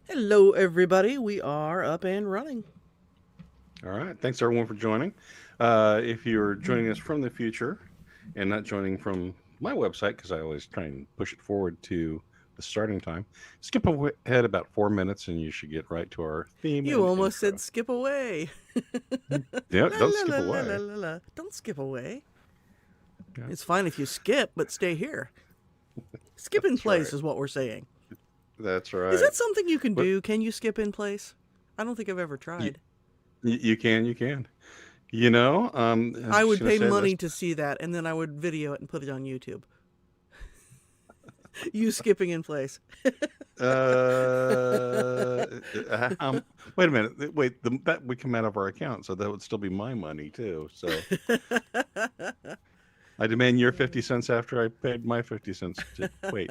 Hello, everybody. We are up and running. All right. Thanks everyone for joining. If you're joining us from the future and not joining from my website, because I always try and push it forward to the starting time, skip ahead about 4 minutes and you should get right to our theme You and almost said intro. skip away. Yeah, La don't la skip la la la away. la la. Don't skip away. Yeah, It's fine if you skip, but stay here. Skip in that's place right. is what we're saying. That's Is right. that something you can But do? Can you skip in place? I don't think I've ever you, tried. you can, you can. You know, I was I just would going to pay say this. money to see that, and then I would video it and put it on YouTube. You skipping in place. Uh, Wait a minute. Wait, that would come out of our account, so that would still be my money too. So I demand your 50 cents after I paid my 50 cents. Wait,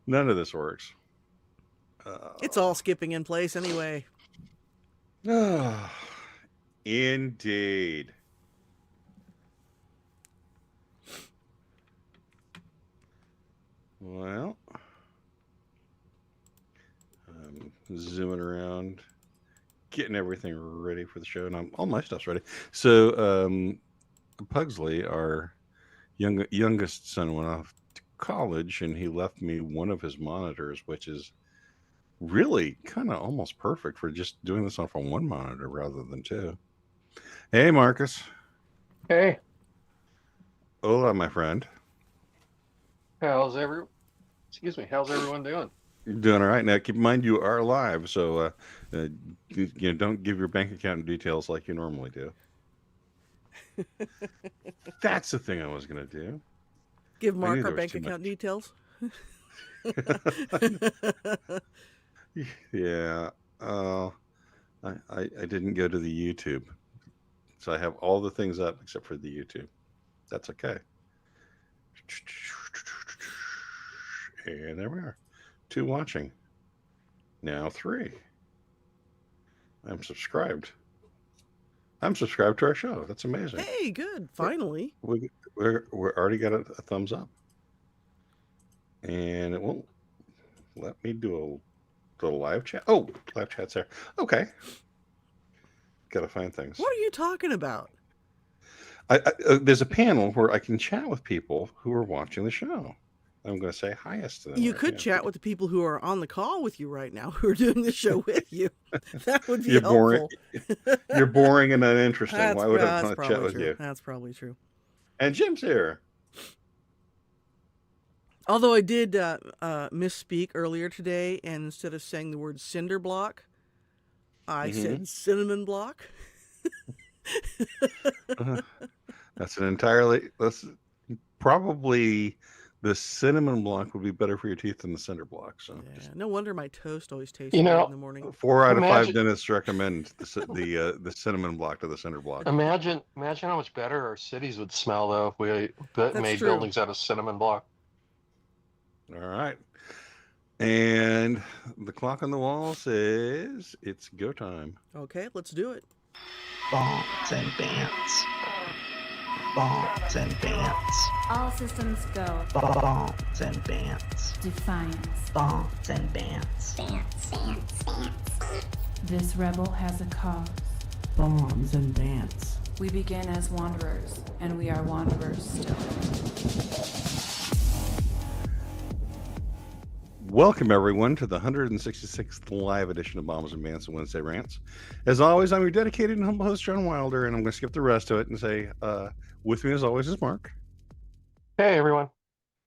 none of this works. It's all Uh, skipping in place anyway. Indeed. Well, I'm zooming around, getting everything ready for the show, and all my stuff's ready. So, Pugsley, our youngest son, went off to college, and he left me one of his monitors, which is really kind of almost perfect for just doing this off on one monitor rather than two. Hey, Marcus. Hey, Hola, my friend. how's every how's everyone doing? You're doing all right. Now, keep in mind you are live, so uh, don't give your bank account details like you normally do. That's the thing I was going to do. Give I Mark knew our there was bank too account much. details. Yeah. Uh, I didn't go to the YouTube, so I have all the things up except for the YouTube. That's okay. And there we are. Two watching. Now three. I'm subscribed. I'm subscribed to our show. That's amazing. Hey, good. We're, Finally. we're already got a thumbs up, and it won't let me do the live chat. Oh, live chat's there. Okay, got to find things. What are you talking about? There's a panel where I can chat with people who are watching the show. I'm going to say highest to them You right could now. chat with the people who are on the call with you right now, who are doing the show with you. That would be You're boring. helpful. You're boring and uninteresting. Why would I That's want to chat probably with true. you? That's probably true. And Jim's here. Although I did misspeak earlier today, and instead of saying the word cinder block, I Hmm. said cinnamon block. Uh, that's an entirely. That's probably the cinnamon block would be better for your teeth than the cinder block. So Yeah, just no wonder my toast always tastes You good in know, the morning. 4 out of 5 imagine dentists recommend the cinnamon block to the cinder block. imagine how much better our cities would smell though if That's made true. buildings out of cinnamon block. All right. And the clock on the wall says it's go time. Okay, let's do it. Bants and Bants. Bants and Bants. All systems go. Bants and Bants. Defiance. Bants and Bants. This rebel has a cause. Bombs and Bants. We begin as wanderers, and we are wanderers still. Welcome, everyone, to the 166th live edition of Bombs and Bants and Wednesday Rants. As always, I'm your dedicated and humble host, John Wilder, and I'm going to skip the rest of it and say, with me as always is Mark Hey everyone.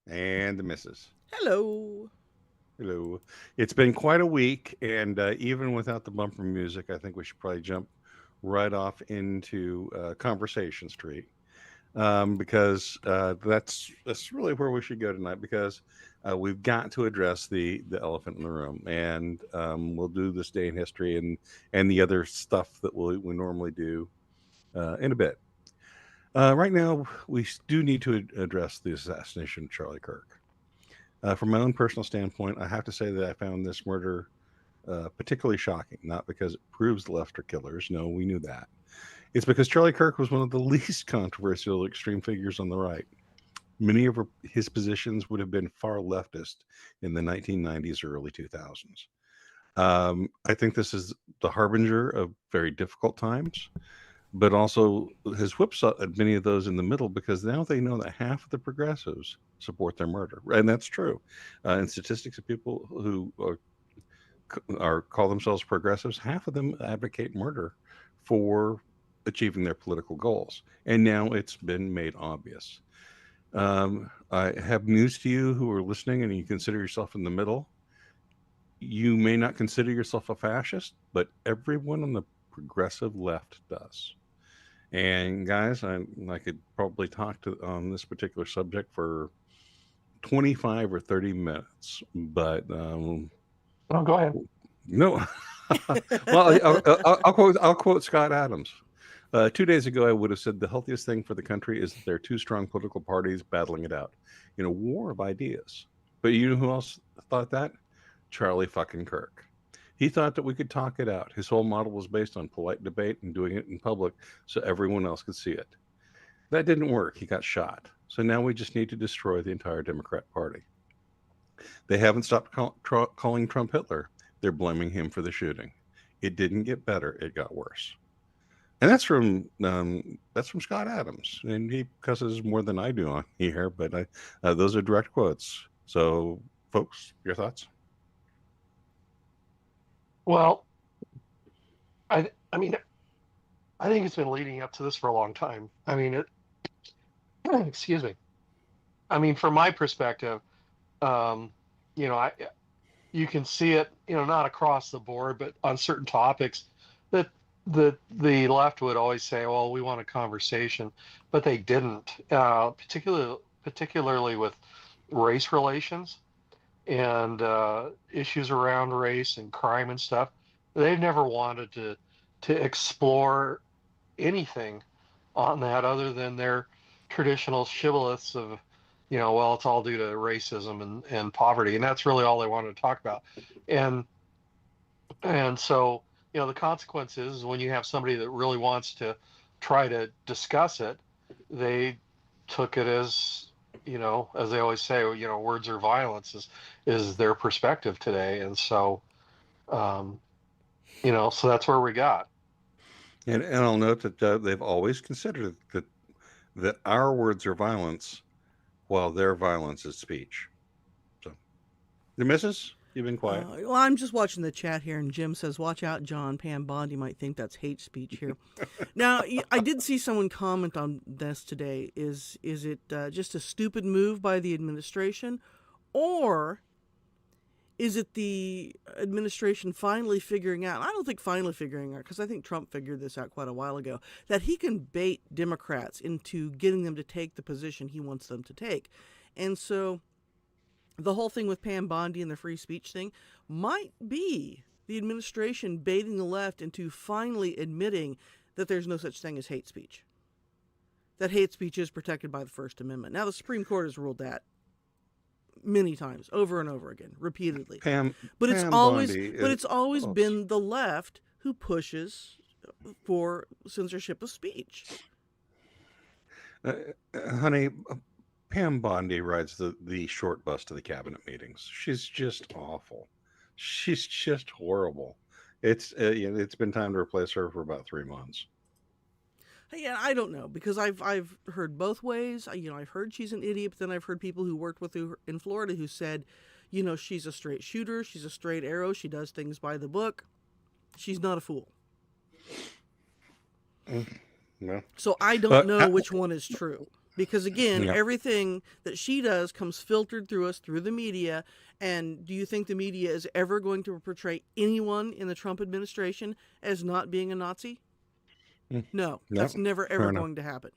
and the missus. Hello. Hello. It's been quite a week, and even without the bumper music, I think we should probably jump right off into Conversation Street. Because that's really where we should go tonight. Because we've got to address the elephant in the room, and we'll do this day in history and the other stuff that we normally do in a bit. Right now, we do need to address the assassination of Charlie Kirk. From my own personal standpoint, I have to say that I found this murder particularly shocking. Not because it proves the left are killers. No, we knew that. It's because Charlie Kirk was one of the least controversial extreme figures on the right. Many of his positions would have been far leftist in the 1990s or early 2000s. I think this is the harbinger of very difficult times, but also has whipsawed many of those in the middle, because now they know that half of the progressives support their murder, and that's true. And statistics of people who call themselves progressives, half of them advocate murder for achieving their political goals, and now it's been made obvious. I have news to you who are listening, and you consider yourself in the middle. You may not consider yourself a fascist, but everyone on the progressive left does. And guys, I could probably talk on this particular subject for 25 or 30 minutes, but Oh, go ahead. no. Well, I'll quote Scott Adams. 2 days ago, I would have said the healthiest thing for the country is that there are two strong political parties battling it out in a war of ideas. But you know who else thought that? Charlie fucking Kirk. He thought that we could talk it out. His whole model was based on polite debate and doing it in public so everyone else could see it. That didn't work. He got shot. So now we just need to destroy the entire Democrat Party. They haven't stopped calling Trump Hitler. They're blaming him for the shooting. It didn't get better. It got worse. And that's from Scott Adams, and he cusses more than I do on here, but those are direct quotes. So, folks, your thoughts? Well, I mean, I think it's been leading up to this for a long time. I mean, excuse me. I mean, from my perspective, you know, you can see it, you know, not across the board, but on certain topics that the left would always say, well, we want a conversation, but they didn't, particularly with race relations and issues around race and crime and stuff. They've never wanted to explore anything on that other than their traditional shibboleths of, you know, well, it's all due to racism and poverty, and that's really all they wanted to talk about. And so, you know, the consequence is when you have somebody that really wants to try to discuss it, they took it as, you know, as they always say, you know, words are violence is their perspective today. And so, you know, so that's where we got. And I'll note that they've always considered that our words are violence, while their violence is speech. So, the missus, you've been quiet. Well, I'm just watching the chat here, and Jim says, "Watch out, John. Pam Bondi might think that's hate speech here." Now, I did see someone comment on this today. Is it just a stupid move by the administration, or is it the administration finally figuring out? I don't think finally figuring out, because I think Trump figured this out quite a while ago, that he can bait Democrats into getting them to take the position he wants them to take. And so the whole thing with Pam Bondi and the free speech thing might be the administration baiting the left into finally admitting that there's no such thing as hate speech, that hate speech is protected by the First Amendment. Now, the Supreme Court has ruled that many times, over and over again, repeatedly. But it's always been the left who pushes for censorship of speech. Honey, Pam Bondi rides the short bus to the cabinet meetings. She's just awful. She's just horrible. It's been time to replace her for about 3 months. Yeah, I don't know, because I've heard both ways. I've heard she's an idiot, but then I've heard people who worked with her in Florida who said, she's a straight shooter, she's a straight arrow, she does things by the book. She's not a fool. No. So I don't know which one is true. Because again, everything that she does comes filtered through us, through the media. And do you think the media is ever going to portray anyone in the Trump administration as not being a Nazi? No, that's never ever going to happen.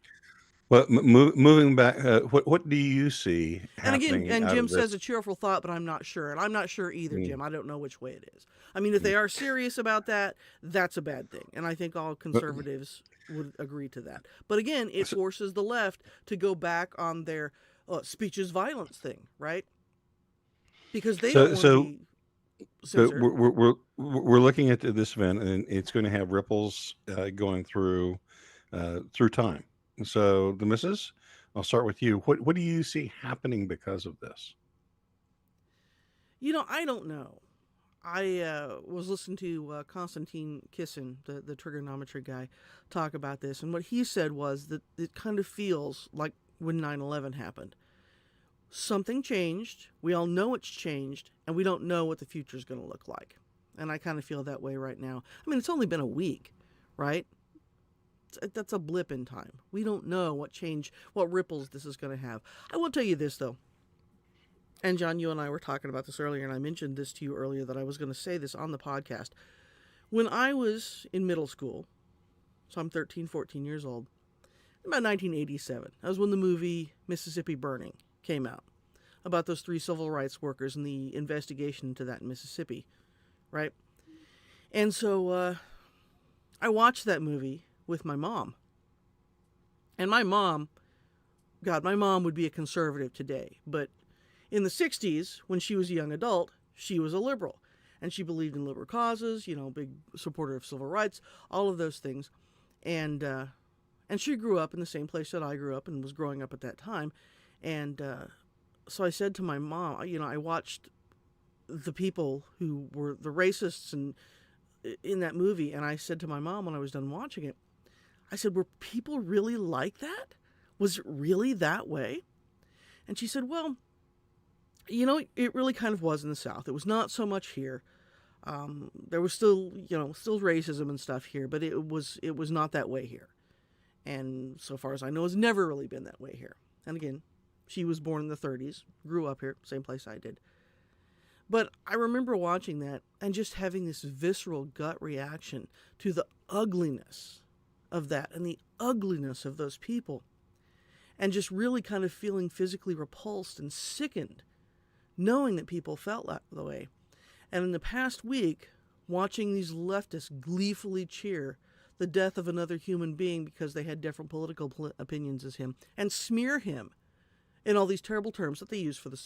Well, moving back, what do you see happening? And again, Jim says a cheerful thought, but I'm not sure. And I'm not sure either, Jim. I don't know which way it is. I mean, if they are serious about that, that's a bad thing. And I think all conservatives would agree to that. But again, it forces the left to go back on their speech is violence thing, right? Because they don't want to be censored. We're looking at this event, and it's going to have ripples going through time. So, the missus, I'll start with you. What do you see happening because of this? I don't know. I was listening to Konstantin Kissin, the trigonometry guy, talk about this, and what he said was that it kind of feels like when 9/11 happened. Something changed. We all know it's changed, and we don't know what the future is going to look like. And I kind of feel that way right now. I mean, it's only been a week, right? That's a blip in time. We don't know what change, what ripples this is going to have. I will tell you this, though. And John, you and I were talking about this earlier, and I mentioned this to you earlier that I was going to say this on the podcast. When I was in middle school, so I'm 13, 14 years old, about 1987, that was when the movie Mississippi Burning came out, about those 3 civil rights workers and the investigation into that in Mississippi, right? And so I watched that movie with my mom. And my mom, God, my mom would be a conservative today, but in the 60s, when she was a young adult, she was a liberal. And she believed in liberal causes, big supporter of civil rights, all of those things. And she grew up in the same place that I grew up and was growing up at that time. And so I said to my mom, I watched the people who were the racists and in that movie, and I said to my mom when I was done watching it, I said, were people really like that? Was it really that way? And she said, well, it really kind of was in the South. It was not so much here. There was still racism and stuff here, but it was not that way here. And so far as I know, it's never really been that way here. And again, she was born in the 30s, grew up here, same place I did. But I remember watching that and just having this visceral gut reaction to the ugliness of that and the ugliness of those people. And just really kind of feeling physically repulsed and sickened, knowing that people felt that way. And in the past week, watching these leftists gleefully cheer the death of another human being because they had different political opinions as him, and smear him in all these terrible terms that they use for the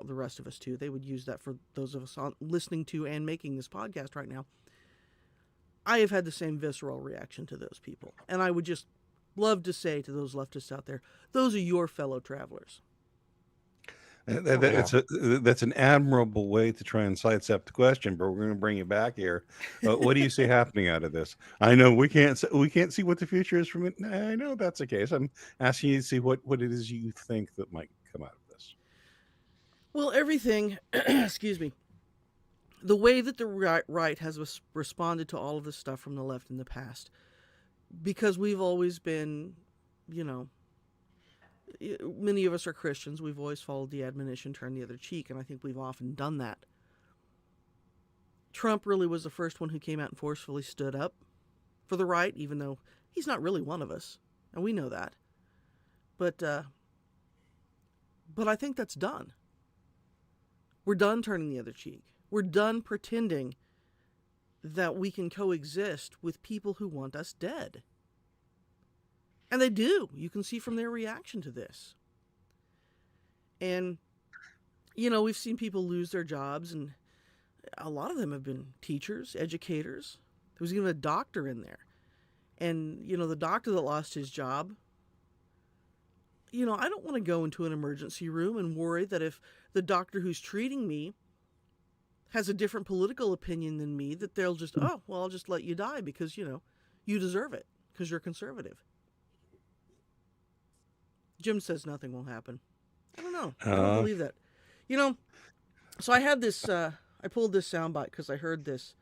rest of us too. They would use that for those of us listening to and making this podcast right now. I have had the same visceral reaction to those people. And I would just love to say to those leftists out there, those are your fellow travelers. That's an admirable way to try and sidestep the question, but we're going to bring you back here. What do you see happening out of this? I know we can't see what the future is from it. I know that's the case. I'm asking you to see what it is you think that might come out of this. Well, everything, excuse me, the way that the right has responded to all of this stuff from the left in the past, because we've always been, many of us are Christians. We've always followed the admonition, turn the other cheek, and I think we've often done that. Trump really was the first one who came out and forcefully stood up for the right, even though he's not really one of us, and we know that. But I think that's done. We're done turning the other cheek. We're done pretending that we can coexist with people who want us dead. And they do. You can see from their reaction to this. And, we've seen people lose their jobs, and a lot of them have been teachers, educators. There was even a doctor in there. And, the doctor that lost his job, I don't want to go into an emergency room and worry that if the doctor who's treating me has a different political opinion than me, that they'll just, I'll just let you die because, you deserve it because you're conservative. Jim says nothing will happen. I don't know. I don't believe that. So I had this, I pulled this soundbite because I heard this.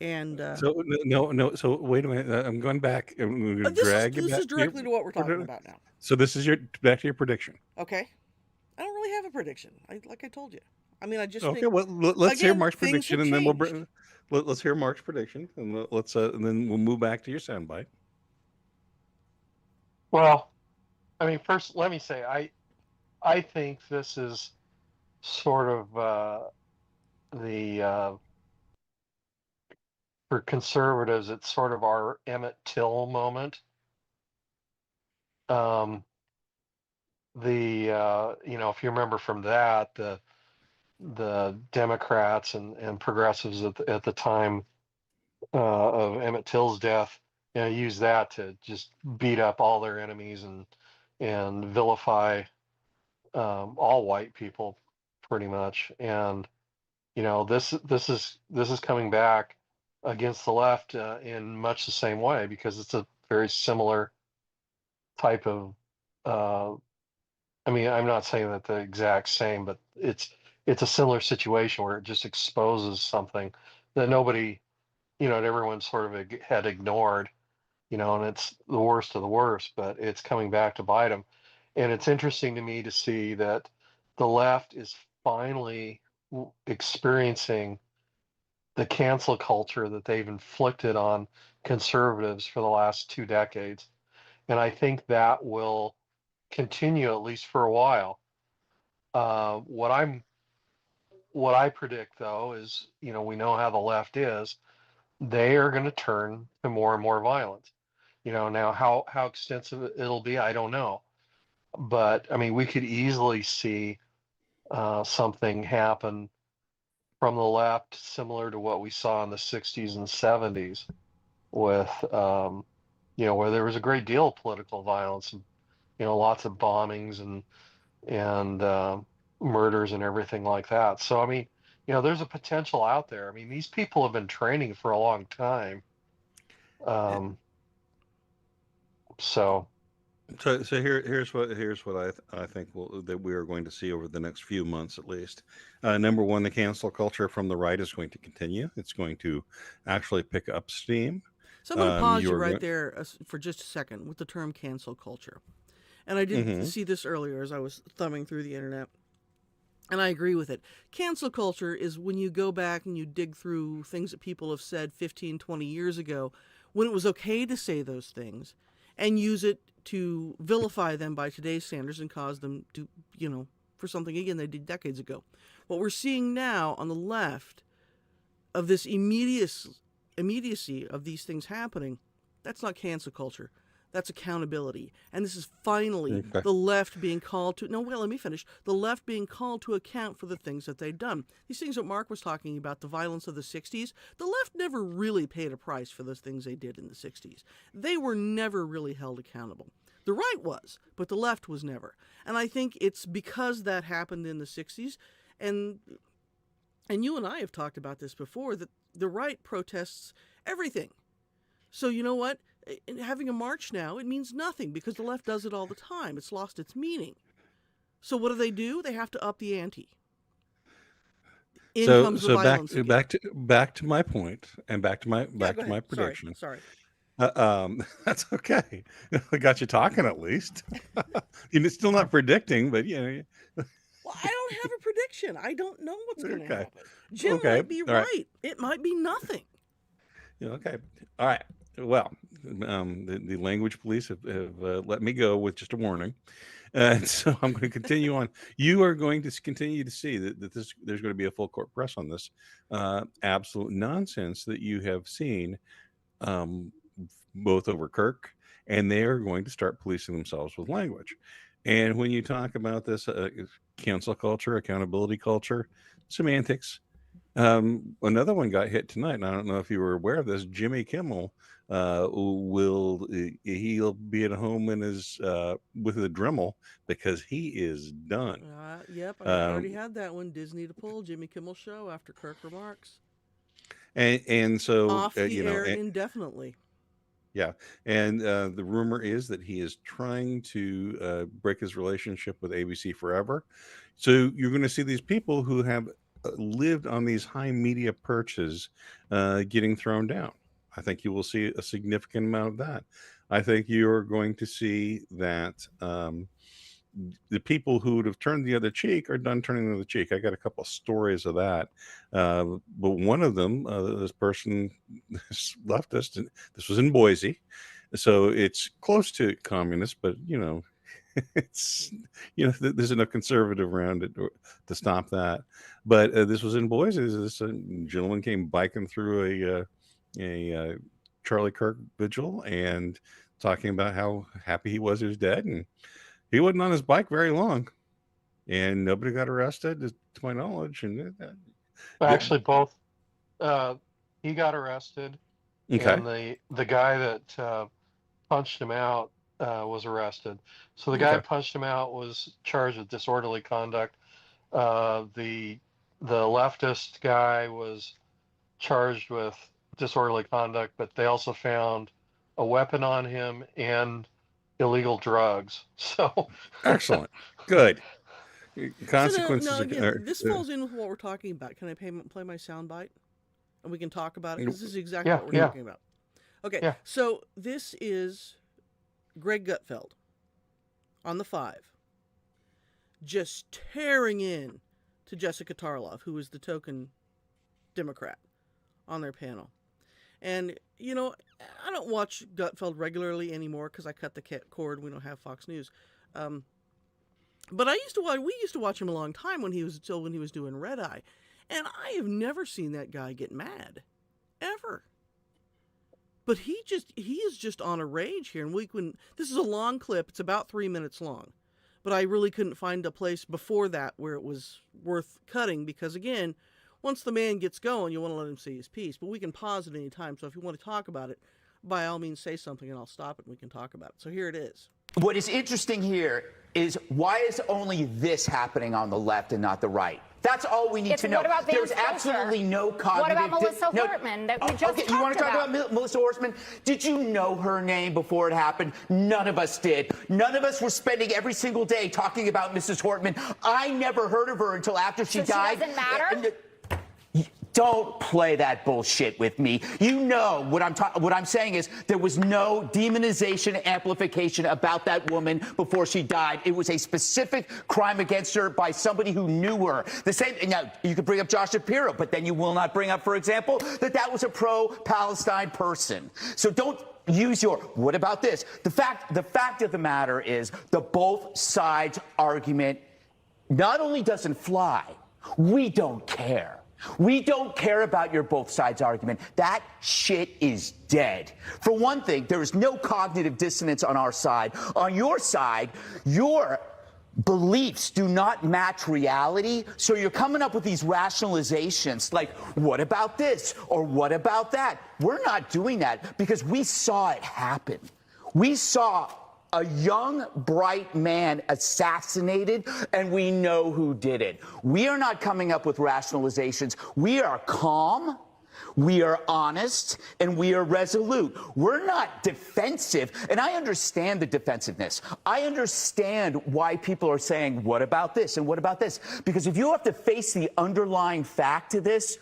And so no. So wait a minute. I'm going back. I'm going to drag this is directly to what we're talking about now. So this is back to your prediction. Okay. I don't really have a prediction. Like I told you. I mean, I just okay. think, Well, let's hear Mark's prediction, and then let's hear Mark's prediction, and and then we'll move back to your soundbite. Well, I mean, first, let me say, I think this is sort of for conservatives, it's sort of our Emmett Till moment. If you remember from that, the Democrats and progressives at the time of Emmett Till's death, used that to just beat up all their enemies and vilify all white people pretty much. And This is coming back against the left in much the same way because it's a very similar type of. Uh, I mean, I'm not saying that the exact same, but it's a similar situation where it just exposes something that nobody, that everyone sort of had ignored, and it's the worst of the worst, but it's coming back to bite them. And it's interesting to me to see that the left is finally experiencing the cancel culture that they've inflicted on conservatives for the last 2 decades. And I think that will continue at least for a while. Uh, what I'm what I predict though is, we know how the left is. They are going to turn to more and more violence. Now how extensive it'll be, I don't know. But I mean, we could easily see something happen from the left, similar to what we saw in the '60s and '70s, with where there was a great deal of political violence and lots of bombings and murders and everything like that. So I mean, there's a potential out there. I mean, these people have been training for a long time. Um, so So here's what I think that we are going to see over the next few months at least. Number one, the cancel culture from the right is going to continue. It's going to actually pick up steam. So I'm going to pause you You're right going. there for just a second with the term cancel culture. And I did Hmm. see this earlier as I was thumbing through the internet. And I agree with it. Cancel culture is when you go back and you dig through things that people have said 15, 20 years ago when it was okay to say those things and use it to vilify them by today's standards and cause them to, for something again they did decades ago. What we're seeing now on the left of this immediacy of these things happening, that's not cancel culture. That's accountability. And this is finally Okay. the left being called to, no, well, let me finish. The left being called to account for the things that they've done. These things that Mark was talking about, the violence of the 60s, the left never really paid a price for those things they did in the 60s. They were never really held accountable. The right was, but the left was never. And I think it's because that happened in the 60s, and you and I have talked about this before, that the right protests everything. So you know what? Having a march now, it means nothing because the left does it all the time. It's lost its meaning. So what do? They have to up the ante. In So comes the so back violence again. back to my point and Yeah, back go to ahead. my Sorry. prediction. That's okay. I got you talking at least. You're still not predicting, but Well, I don't have a prediction. I don't know what's going to okay, happen. Jim okay, might be all right, right. It might be nothing. okay, all right. Well, the language police have let me go with just a warning, and so I'm going to continue on. You are going to continue to see that there's going to be a full court press on this absolute nonsense that you have seen, um, both over Kirk, and they are going to start policing themselves with language. And when you talk about this cancel culture, accountability culture, semantics, another one got hit tonight, and I don't know if you were aware of this. Jimmy Kimmel he'll be at home in his with a Dremel because he is done. Yep, I already Um, had that one. Disney to pull Jimmy Kimmel show after Kirk remarks. and so Off the air indefinitely. yeah, and the rumor is that he is trying to break his relationship with ABC forever. So you're going to see these people who have lived on these high media perches getting thrown down. I think you will see a significant amount of that. I think you're going to see that the people who would have turned the other cheek are done turning the other cheek. I got a couple of stories of that, but one of them, this person, this leftist, and this was in Boise, so it's close to communist, but it's there's enough conservative around it to stop that. But this was in Boise. This gentleman came biking through a Charlie Kirk vigil and talking about how happy he was dead, and he wasn't on his bike very long, and nobody got arrested, to my knowledge. And actually, both he got arrested, okay, and the guy that punched him out was arrested. So the guy who okay, punched him out was charged with disorderly conduct. The the leftist guy was charged with disorderly conduct, but they also found a weapon on him and illegal drugs. So Excellent. Good. So Consequences again, this falls in with what we're talking about. Can I play my soundbite? And we can talk about it, because this is exactly what we're talking about. Okay, so this is Greg Gutfeld on the 5, just tearing in to Jessica Tarloff, who was the token Democrat on their panel. And, you know, I don't watch Gutfeld regularly anymore because I cut the cord. We don't have Fox News. But we used to watch him a long time when he was doing Red Eye. And I have never seen that guy get mad. Ever. But he is just on a rage here. And this is a long clip. It's about 3 minutes long. But I really couldn't find a place before that where it was worth cutting, because, again, once the man gets going, you want to let him say his piece. But we can pause at any time. So if you want to talk about it, by all means, say something and I'll stop it and we can talk about it. So here it is. What is interesting here is, why is only this happening on the left and not the right? That's all we need to know. What about There's absolutely no cognitive... What about Melissa Hortman that we just talked about? You want to talk about Melissa Hortman? Did you know her name before it happened? None of us did. None of us were spending every single day talking about Mrs. Hortman. I never heard of her until after she died. She doesn't matter? Don't play that bullshit with me. You know what I'm saying is, there was no demonization, amplification about that woman before she died. It was a specific crime against her by somebody who knew her. The same. Now, you could bring up Josh Shapiro, but then you will not bring up, for example, that was a pro-Palestine person. So don't use your, what about this? The fact of the matter is, the both sides argument not only doesn't fly, we don't care. We don't care about your both sides argument. That shit is dead. For one thing, there is no cognitive dissonance on our side. On your side, your beliefs do not match reality, so you're coming up with these rationalizations like, what about this or what about that? We're not doing that because we saw it happen. We saw a young, bright man assassinated, and we know who did it. We are not coming up with rationalizations. We are calm, we are honest, and we are resolute. We're not defensive, and I understand the defensiveness. I understand why people are saying, what about this and what about this? Because if you have to face the underlying fact to this,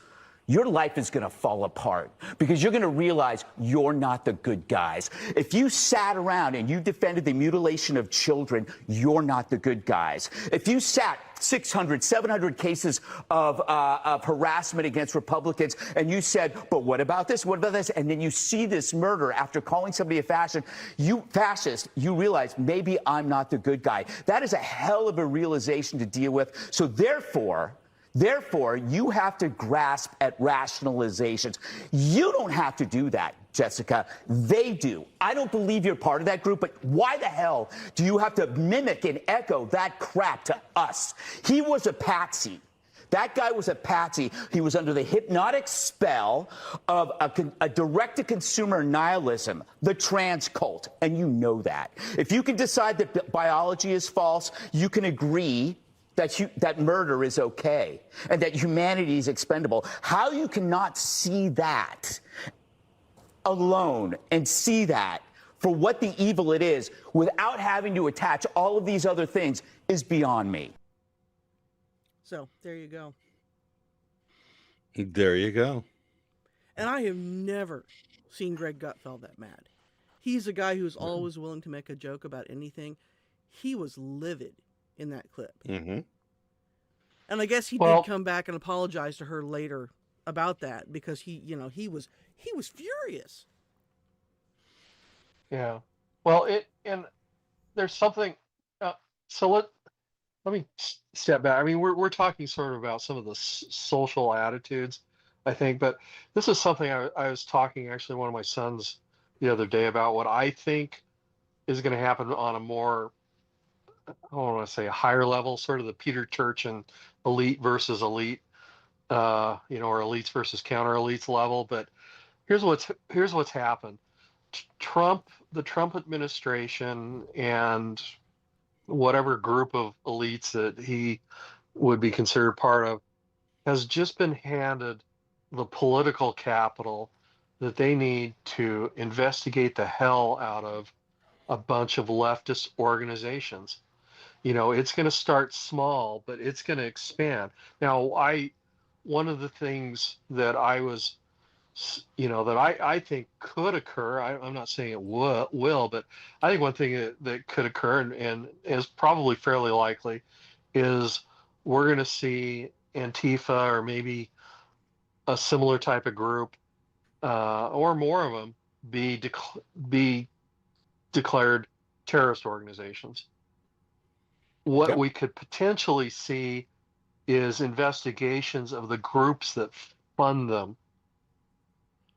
your life is going to fall apart, because you're going to realize you're not the good guys. If you sat around and you defended the mutilation of children, you're not the good guys. If you sat 600, 700 cases of harassment against Republicans, and you said, but what about this? What about this? And then you see this murder after calling somebody a fascist, you realize, maybe I'm not the good guy. That is a hell of a realization to deal with. So therefore, you have to grasp at rationalizations. You don't have to do that, Jessica. They do. I don't believe you're part of that group, but why the hell do you have to mimic and echo that crap to us? He was a patsy. That guy was a patsy. He was under the hypnotic spell of a direct-to-consumer nihilism, the trans cult, and you know that. If you can decide that biology is false, you can agree that murder is okay and that humanity is expendable. How you cannot see that alone and see that for what the evil it is without having to attach all of these other things is beyond me. So there you go. There you go. And I have never seen Greg Gutfeld that mad. He's a guy who's always willing to make a joke about anything. He was livid in that clip. Mm-hmm. And I guess he did come back and apologize to her later about that, because he was furious. Yeah. Well, and there's something. So let me step back. I mean, we're talking sort of about some of the social attitudes, I think, but this is something I was talking actually one of my sons the other day about what I think is going to happen on a more, I don't want to say a higher level, sort of the Peter Church and elite versus elite, or elites versus counter elites level. But here's what's happened. The Trump administration and whatever group of elites that he would be considered part of has just been handed the political capital that they need to investigate the hell out of a bunch of leftist organizations. It's going to start small, but it's going to expand. Now, one of the things that I think could occur, I'm not saying it will, but I think one thing that could occur and is probably fairly likely is we're going to see Antifa or maybe a similar type of group or more of them be declared terrorist organizations. What Yep. we could potentially see is investigations of the groups that fund them.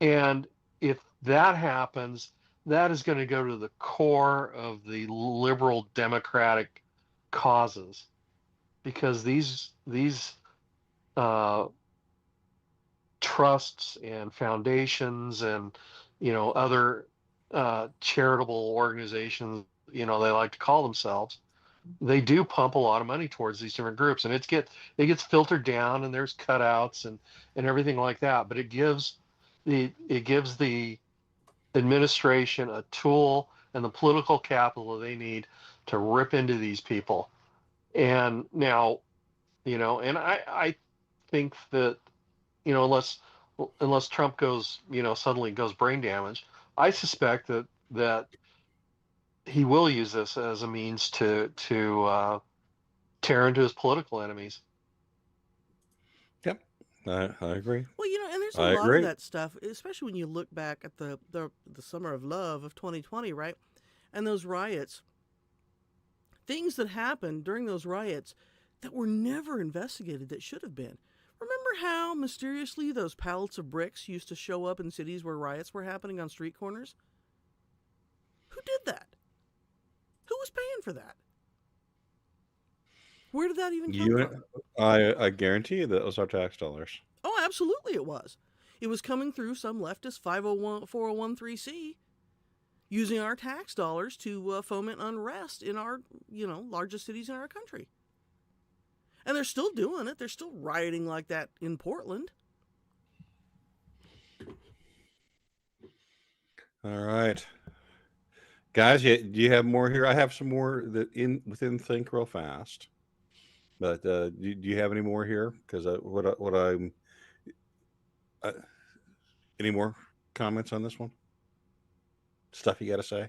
And if that happens, that is going to go to the core of the liberal democratic causes, because these trusts and foundations and other charitable organizations, they like to call themselves, they do pump a lot of money towards these different groups, and it gets filtered down, and there's cutouts and everything like that. But it gives the administration a tool and the political capital they need to rip into these people. And now, and I think that, unless Trump goes, suddenly goes brain damage, I suspect that he will use this as a means to tear into his political enemies. Yep, I agree. Well, and there's a I lot agree. of that stuff, especially when you look back at the summer of love of 2020, right? And those riots, things that happened during those riots that were never investigated that should have been. Remember how mysteriously those pallets of bricks used to show up in cities where riots were happening on street corners? Who did that? Who was paying for that? Where did that even come from? I guarantee you that those are tax dollars. Oh, absolutely it was. It was coming through some leftist 401(c), using our tax dollars to foment unrest in our, largest cities in our country. And they're still doing it. They're still rioting like that in Portland. All right. Guys, do you have more here? I have some more within Think Real Fast. But do you have any more here? Because any more comments on this one? Stuff you got to say?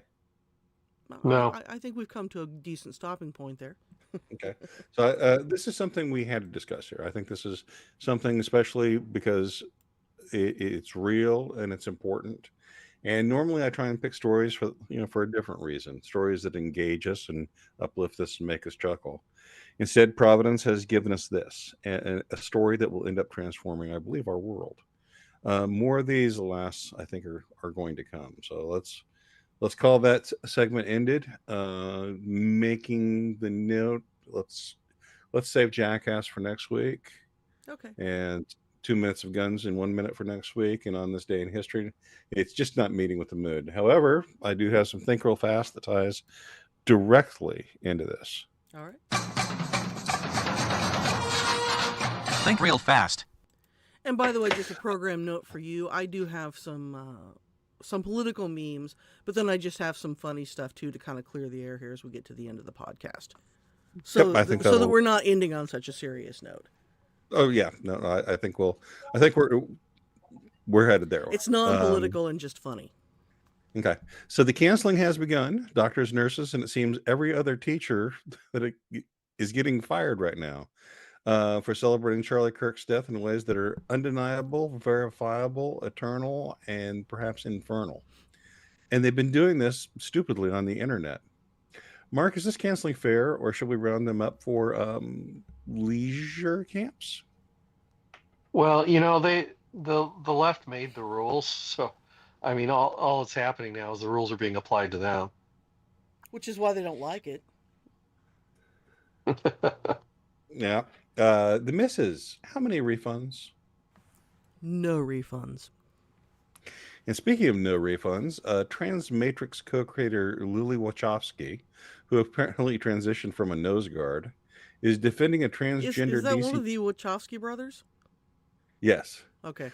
No. I think we've come to a decent stopping point there. Okay. So this is something we had to discuss here. I think this is something, especially because it's real and it's important. And normally I try and pick stories for a different reason, stories that engage us and uplift us and make us chuckle. Instead, Providence has given us this, a story that will end up transforming, I believe, our world. More of these, alas, I think are going to come. So let's call that segment ended. Making the note, let's save Jackass for next week. Okay. And 2 minutes of guns in 1 minute for next week. And on this day in history, it's just not meeting with the mood. However, I do have some Think Real Fast that ties directly into this. All right. Think Real Fast. And by the way, just a program note for you, I do have some political memes, but then I just have some funny stuff too to kind of clear the air here as we get to the end of the podcast. So, Yep, I think so that we're not ending on such a serious note. Oh yeah, no, I think we're headed there. It's non-political and just funny. Okay, so the canceling has begun. Doctors, nurses, and it seems every other teacher that is getting fired right now for celebrating Charlie Kirk's death in ways that are undeniable, verifiable, eternal, and perhaps infernal. And they've been doing this stupidly on the internet. Mark, is this canceling fair, or should we round them up for leisure camps? Well, the left made the rules, so I mean, all that's happening now is the rules are being applied to them. Which is why they don't like it. Yeah. The misses. How many refunds? No refunds. And speaking of no refunds, Transmatrix co-creator Lily Wachowski, who apparently transitioned from a nose guard, is defending a transgender Is that DC. one of the Wachowski brothers? Yes. Okay.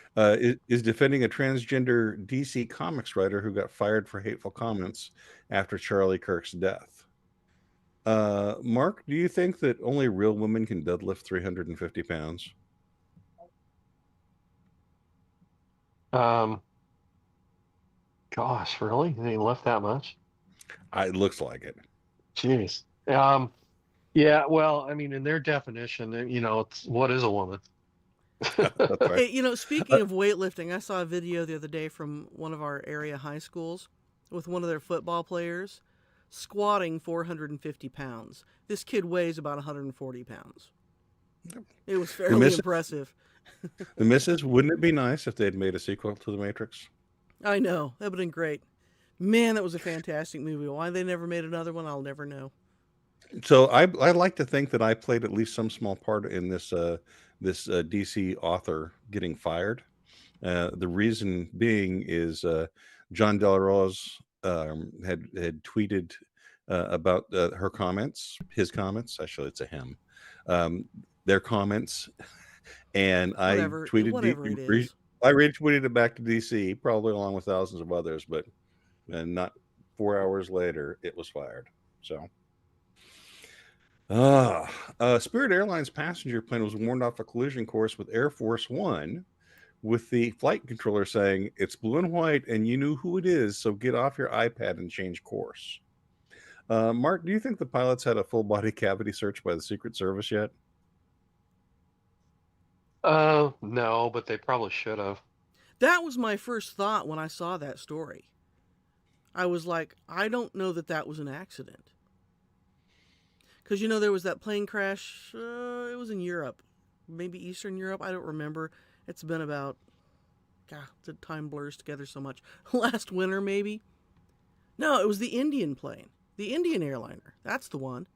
Is defending a transgender DC Comics writer who got fired for hateful comments after Charlie Kirk's death. Mark, do you think that only real women can deadlift 350 pounds? Gosh, really? They left that much? It looks like it. Jeez. Yeah. Well, I mean, in their definition, it's what is a woman? That's right. Hey, speaking of weightlifting, I saw a video the other day from one of our area high schools with one of their football players squatting 450 pounds. This kid weighs about 140 pounds. It was fairly impressive. The missus, wouldn't it be nice if they'd made a sequel to The Matrix? I know. That would have been great. Man, that was a fantastic movie. Why they never made another one, I'll never know. So I like to think that I played at least some small part in this DC author getting fired. The reason being is John Del Rose had tweeted about her comments, his comments. Actually, it's a him. Their comments, and I tweeted. Whatever it is. I retweeted it back to DC, probably along with thousands of others, but not 4 hours later, it was fired. So. Spirit Airlines passenger plane was warned off a collision course with Air Force One, with the flight controller saying, "It's blue and white, and you knew who it is, so get off your iPad and change course." Mark, do you think the pilots had a full body cavity search by the Secret Service yet? No, but they probably should have. That was my first thought when I saw that story. I was like, I don't know that was an accident. Because, there was that plane crash, it was in Europe, maybe Eastern Europe, I don't remember. It's been about, the time blurs together so much. Last winter, maybe? No, it was the Indian plane, the Indian airliner. That's the one.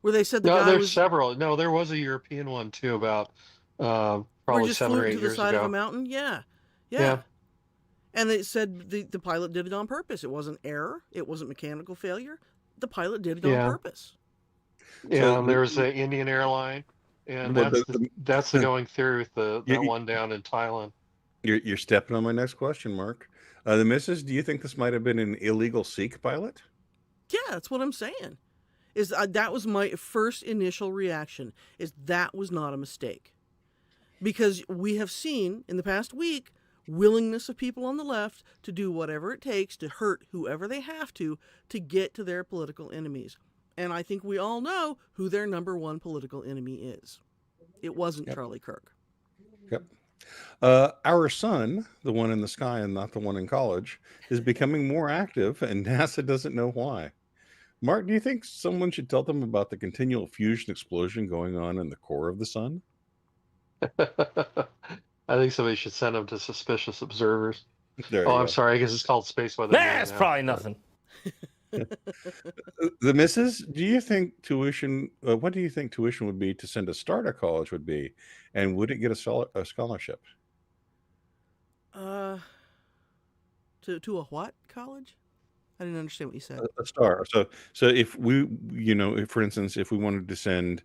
Where they said there's several. No, there was a European one, too, about probably 7 or 8 years ago. to the side of a mountain? Yeah. And they said the pilot did it on purpose. It wasn't error. It wasn't mechanical failure. The pilot did it on purpose. Yeah, So, and there was the Indian airline, and that's the going through with that one down in Thailand. You're stepping on my next question, Mark. The missus, do you think this might have been an illegal Sikh pilot? Yeah, that's what I'm saying. That was my first initial reaction, is that was not a mistake. Because we have seen in the past week willingness of people on the left to do whatever it takes to hurt whoever they have to get to their political enemies. And I think we all know who their number one political enemy is. It wasn't Charlie Kirk. Yep. Our son, the one in the sky and not the one in college, is becoming more active, and NASA doesn't know why. Mark, do you think someone should tell them about the continual fusion explosion going on in the core of the sun? I think somebody should send them to suspicious observers. I'm sorry. I guess it's called space weather. That's probably nothing. The missus, do you think tuition? What do you think tuition would be to send a star to college would be, and would it get a scholarship? To a what college? I didn't understand what you said. A star. So if we, if, for instance, if we wanted to send,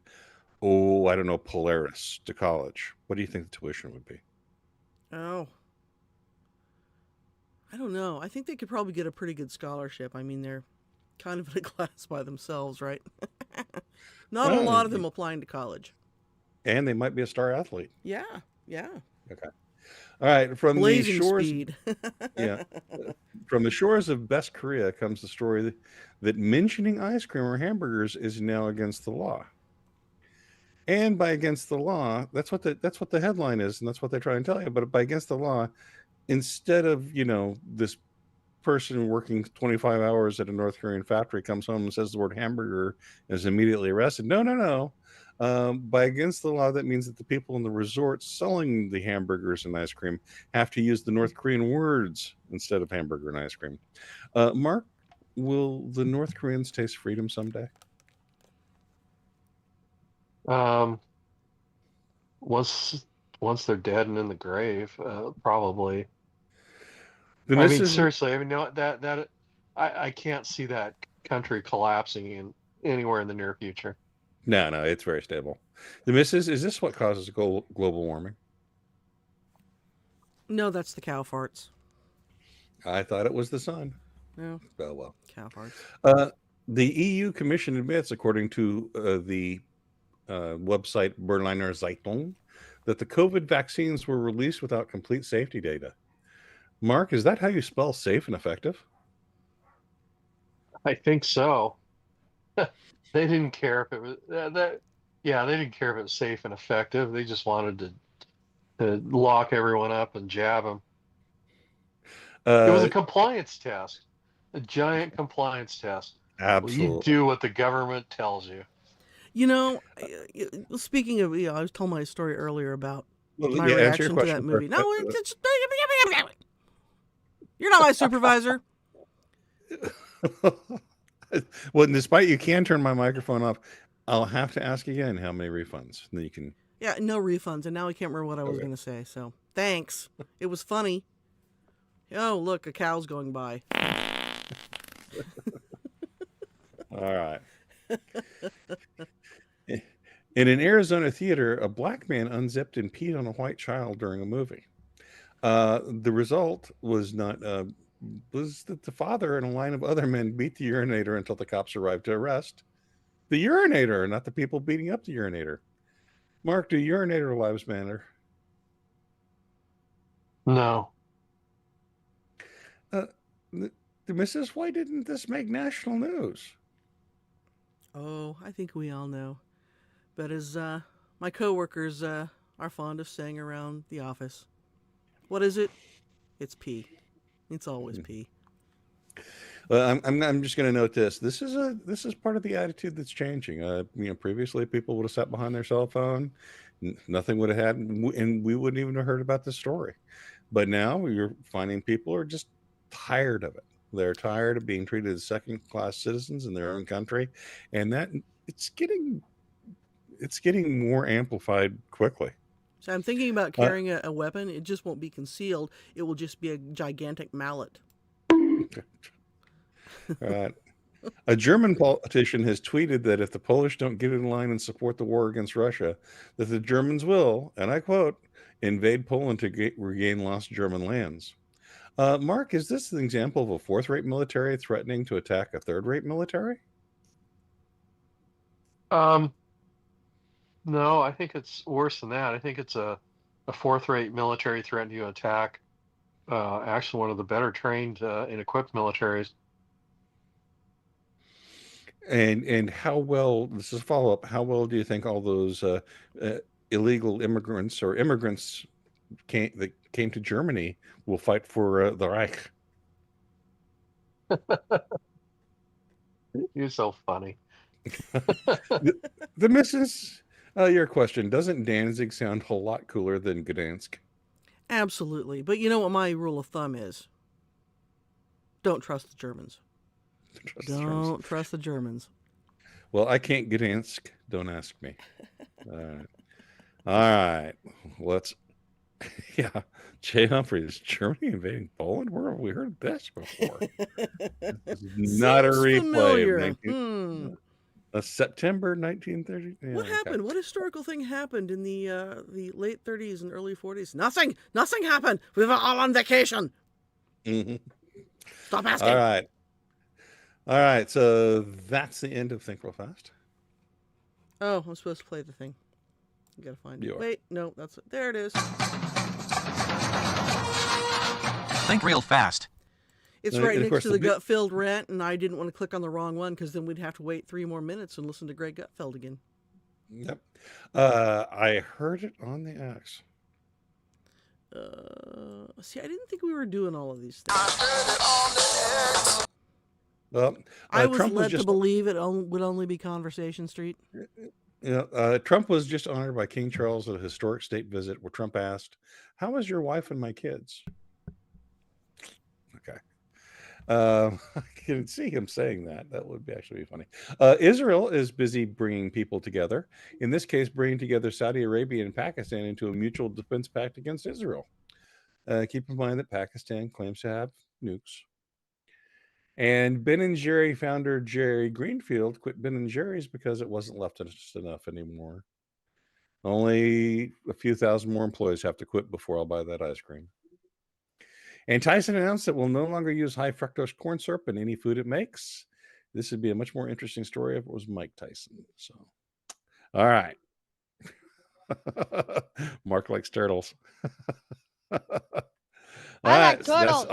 I don't know, Polaris to college, what do you think the tuition would be? Oh, I don't know. I think they could probably get a pretty good scholarship. I mean, they're kind of in a class by themselves, right? Not a lot of them applying to college. And they might be a star athlete. Yeah. Okay. All right. From Blazing the shores, speed. From the shores of Best Korea comes the story that mentioning ice cream or hamburgers is now against the law. And by against the law, that's what the headline is, and that's what they try and tell you. But by against the law, instead of this person working 25 hours at a North Korean factory comes home and says the word hamburger and is immediately arrested. No. By against the law, that means that the people in the resort selling the hamburgers and ice cream have to use the North Korean words instead of hamburger and ice cream. Mark, will the North Koreans taste freedom someday? Once they're dead and in the grave, probably. Seriously, that I can't see that country collapsing anywhere in the near future. No, it's very stable. The missus, is this what causes global warming? No, that's the cow farts. I thought it was the sun. No, Oh, well. cow farts. The EU Commission admits, according to the website Berliner Zeitung, that the COVID vaccines were released without complete safety data. Mark, is that how you spell safe and effective? I think so. They didn't care if it was that. Yeah, they didn't care if it was safe and effective. They just wanted to lock everyone up and jab them. It was a compliance test, a giant compliance test. Well, you Absolutely. do what the government tells you. You know, speaking of, I was telling my story earlier about my Answer your reaction to question that movie. first. No, you're not my supervisor. Well, despite you can turn my microphone off, I'll have to ask again how many refunds. Then you can. Yeah, no refunds, and now I can't remember what I was going to say. So thanks. It was funny. Oh, look, a cow's going by. All right. In an Arizona theater, a black man unzipped and peed on a white child during a movie. The result was that the father and a line of other men beat the urinator until the cops arrived to arrest the urinator, not the people beating up the urinator. Mark, do urinator lives matter? No. Mrs. Why didn't this make national news? Oh, I think we all know. But as my coworkers are fond of saying around the office, what is it? It's pee. It's always pee. Well, I'm just going to note this. This is part of the attitude that's changing. Previously people would have sat behind their cell phone, nothing would have happened, and we wouldn't even have heard about the story. But now you're finding people are just tired of it. They're tired of being treated as second-class citizens in their own country, and that it's getting more amplified quickly. So I'm thinking about carrying a weapon. It just won't be concealed. It will just be a gigantic mallet. Right. A German politician has tweeted that if the Polish don't get in line and support the war against Russia, that the Germans will, and I quote, invade Poland to regain lost German lands. Mark, is this an example of a fourth-rate military threatening to attack a third-rate military? No, I think it's worse than that. I think it's a fourth-rate military threatening to attack actually one of the better trained and equipped militaries. And how well, this is a follow-up, how well do you think all those illegal immigrants or immigrants that came to Germany will fight for the Reich? You're so funny. The missus, your question, doesn't Danzig sound a whole lot cooler than Gdansk? Absolutely. But you know what my rule of thumb is? Don't trust the Germans. Don't trust the Germans. Well, I can't Gdansk. Don't ask me. All right. Let's. Yeah. Jay Humphreys, Germany invading Poland? Where have we heard this before? This is not a replay. September 1930. Yeah, what happened? What historical thing happened in the late 30s and early 40s? Nothing. Nothing happened. We were all on vacation. Mm-hmm. Stop asking. All right. So that's the end of Think Real Fast. Oh, I'm supposed to play the thing. You gotta find it. Wait, no, that's it. There it is. Think Real Fast. It's right next to the gut-filled rant, and I didn't want to click on the wrong one because then we'd have to wait 3 more minutes and listen to Greg Gutfeld again. Yep. I heard it on the X. See, I didn't think we were doing all of these things. Well, I was led to believe it would only be Conversation Street. Trump was just honored by King Charles at a historic state visit where Trump asked, "How is your wife and my kids?" Okay. I can see him saying that. That would actually be funny. Israel is busy bringing people together. In this case, bringing together Saudi Arabia and Pakistan into a mutual defense pact against Israel. Keep in mind that Pakistan claims to have nukes. And Ben & Jerry founder Jerry Greenfield quit Ben & Jerry's because it wasn't leftist enough anymore. Only a few thousand more employees have to quit before I'll buy that ice cream. And Tyson announced that we'll no longer use high fructose corn syrup in any food it makes. This would be a much more interesting story if it was Mike Tyson. So, all right. Mark likes turtles. All right, like so turtles.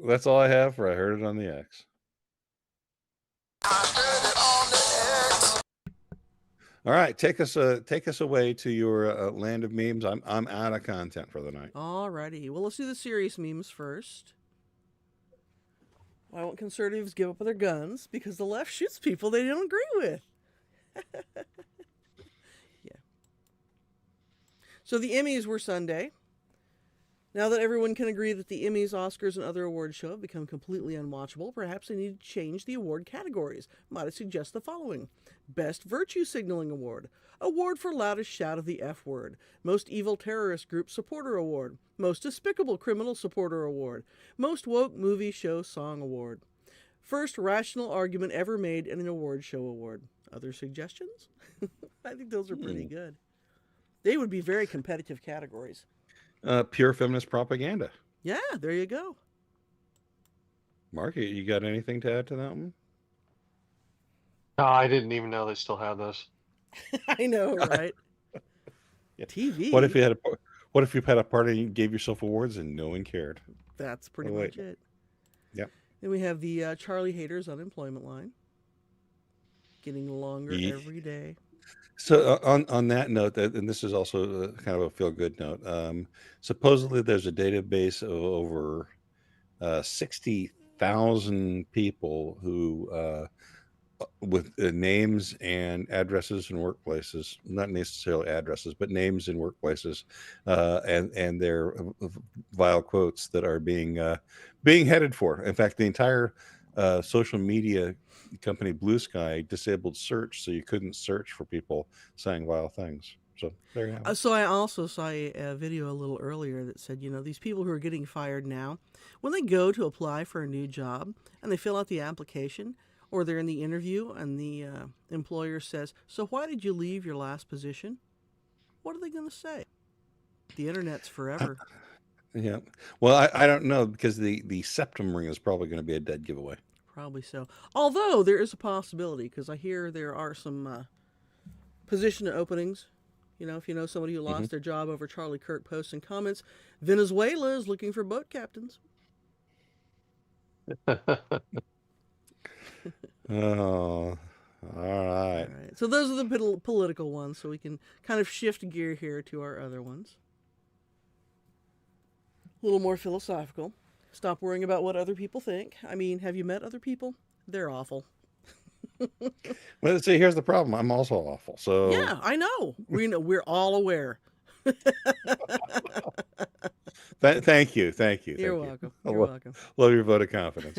that's all I have for I Heard It on the X. All right, take us away to your land of memes. I'm out of content for the night. Alrighty. Well, let's do the serious memes first. Why won't conservatives give up their guns? Because the left shoots people they don't agree with. Yeah. So the Emmys were Sunday. Now that everyone can agree that the Emmys, Oscars, and other award shows have become completely unwatchable, perhaps they need to change the award categories. Might I suggest the following: Best Virtue Signaling Award, Award for Loudest Shout of the F Word, Most Evil Terrorist Group Supporter Award, Most Despicable Criminal Supporter Award, Most Woke Movie Show Song Award, First Rational Argument Ever Made in an Award Show Award. Other suggestions? I think those are pretty good. They would be very competitive categories. Pure feminist propaganda. Yeah, there you go. Mark, you got anything to add to that one? No, I didn't even know they still had this. I know, right? Yeah. TV. What if you had a party and you gave yourself awards and no one cared? That's pretty much it. Yep. Then we have the Charlie Haters unemployment line, getting longer every day. So on that note, and this is also kind of a feel-good note, supposedly there's a database of over 60,000 people who with names and addresses in workplaces, not necessarily addresses, but names in workplaces, and their vile quotes that are being headed for. In fact, the entire social media company Blue Sky disabled search, so you couldn't search for people saying vile things. So there you have it. So I also saw a video a little earlier that said, these people who are getting fired now, when they go to apply for a new job and they fill out the application, or they're in the interview and the employer says, "So why did you leave your last position?" What are they going to say? The internet's forever. Yeah. Well, I don't know, because the septum ring is probably going to be a dead giveaway. Probably so. Although there is a possibility, because I hear there are some position openings. If you know somebody who lost their job over Charlie Kirk posts and comments, Venezuela is looking for boat captains. Oh, all right. All right. So those are the political ones, so we can kind of shift gear here to our other ones. A little more philosophical. Stop worrying about what other people think. I mean, have you met other people? They're awful. Well, see, here's the problem. I'm also awful. So Yeah, I know. We're all aware. Thank you. You're welcome. You're welcome. Love your vote of confidence.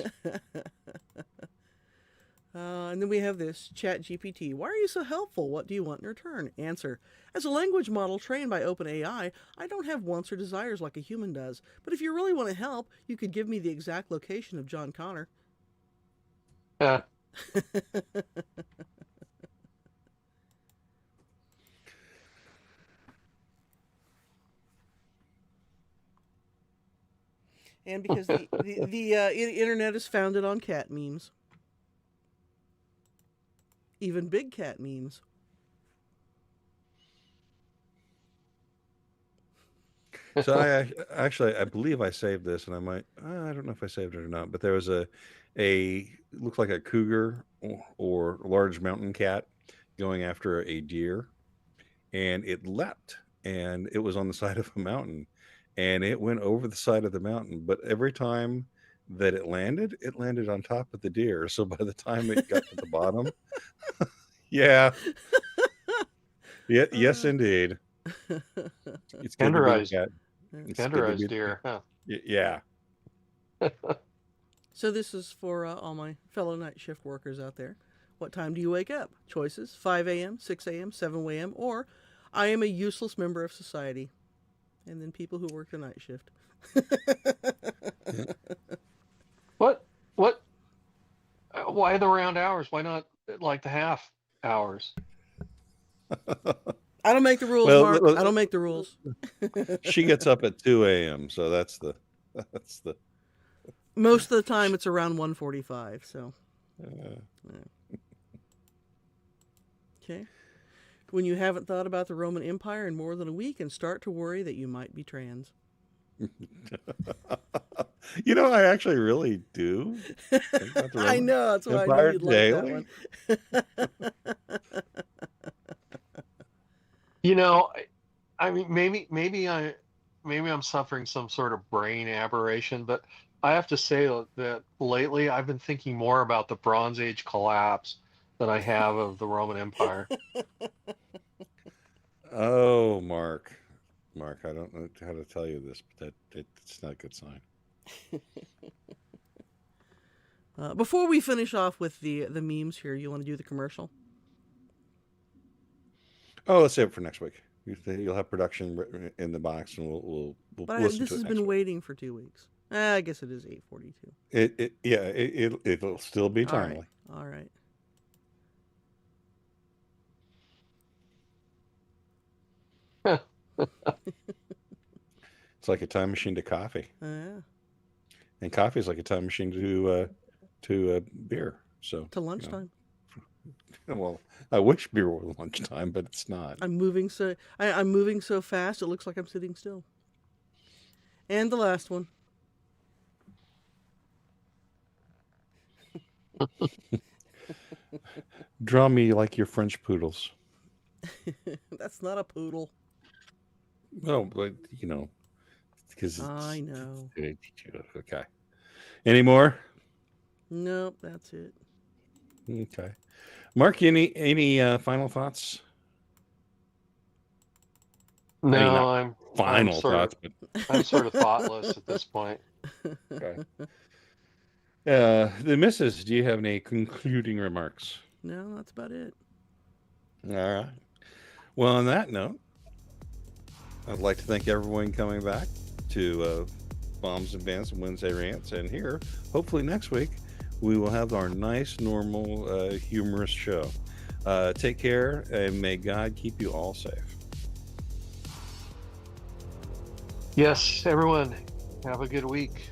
And then we have this ChatGPT. Why are you so helpful? What do you want in return? Answer: as a language model trained by OpenAI, I don't have wants or desires like a human does. But if you really want to help, you could give me the exact location of John Connor. Yeah. And because the internet is founded on cat memes. Even big cat memes. So I believe I saved this, and I don't know if I saved it or not, but there was a looks like a cougar or large mountain cat going after a deer, and it leapt, and it was on the side of a mountain, and it went over the side of the mountain, but every time that it landed on top of the deer. So by the time it got to the bottom, yeah, yes, indeed, it's good to be a cat. It's good to Tenderized be- deer. Huh. Yeah. So this is for all my fellow night shift workers out there. What time do you wake up? Choices: 5 a.m., 6 a.m., 7 a.m., or I am a useless member of society. And then people who work the night shift. What? Why the round hours? Why not like the half hours? I don't make the rules, Well, Mark. well, I don't make the rules. She gets up at 2 a.m., so that's the That's the. Most of the time, it's around 1:45. So. Yeah. Okay. When you haven't thought about the Roman Empire in more than a week and start to worry that you might be trans. You know, I actually really do. Think about the I Roman know, that's why I Empire knew you'd like that daily. one. You know, I mean, maybe I'm suffering some sort of brain aberration, but I have to say that lately I've been thinking more about the Bronze Age collapse than I have of the Roman Empire. Oh, Mark, I don't know how to tell you this, but it's not a good sign. Before we finish off with the memes here, you want to do the commercial? Oh, let's save it for next week. You'll have production in the box, and we'll But listen this to it has next been week. waiting for 2 weeks. I guess it is 8:42. It'll still be All right. timely. All right. It's like a time machine to coffee, Yeah. and coffee is like a time machine to beer. So To lunchtime. well, I wish beer were lunchtime, but it's not. I'm moving so fast it looks like I'm sitting still. And the last one. Draw me like your French poodles. That's not a poodle. No, but you know, because I know. Okay. Any more? Nope, that's it. Okay. Mark, any final thoughts? No, I mean, not I'm final sort thoughts, of, but I'm sort of thoughtless at this point. okay. The missus, do you have any concluding remarks? No, that's about it. All right. Well, on that note, I'd like to thank everyone coming back to Bombs and Bants and Wednesday Rants. And here, hopefully next week, we will have our nice, normal, humorous show. Take care, and may God keep you all safe. Yes, everyone, have a good week.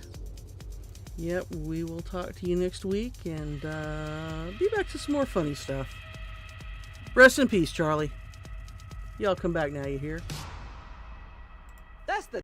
Yep, we will talk to you next week and be back to some more funny stuff. Rest in peace, Charlie. Y'all come back now, you hear?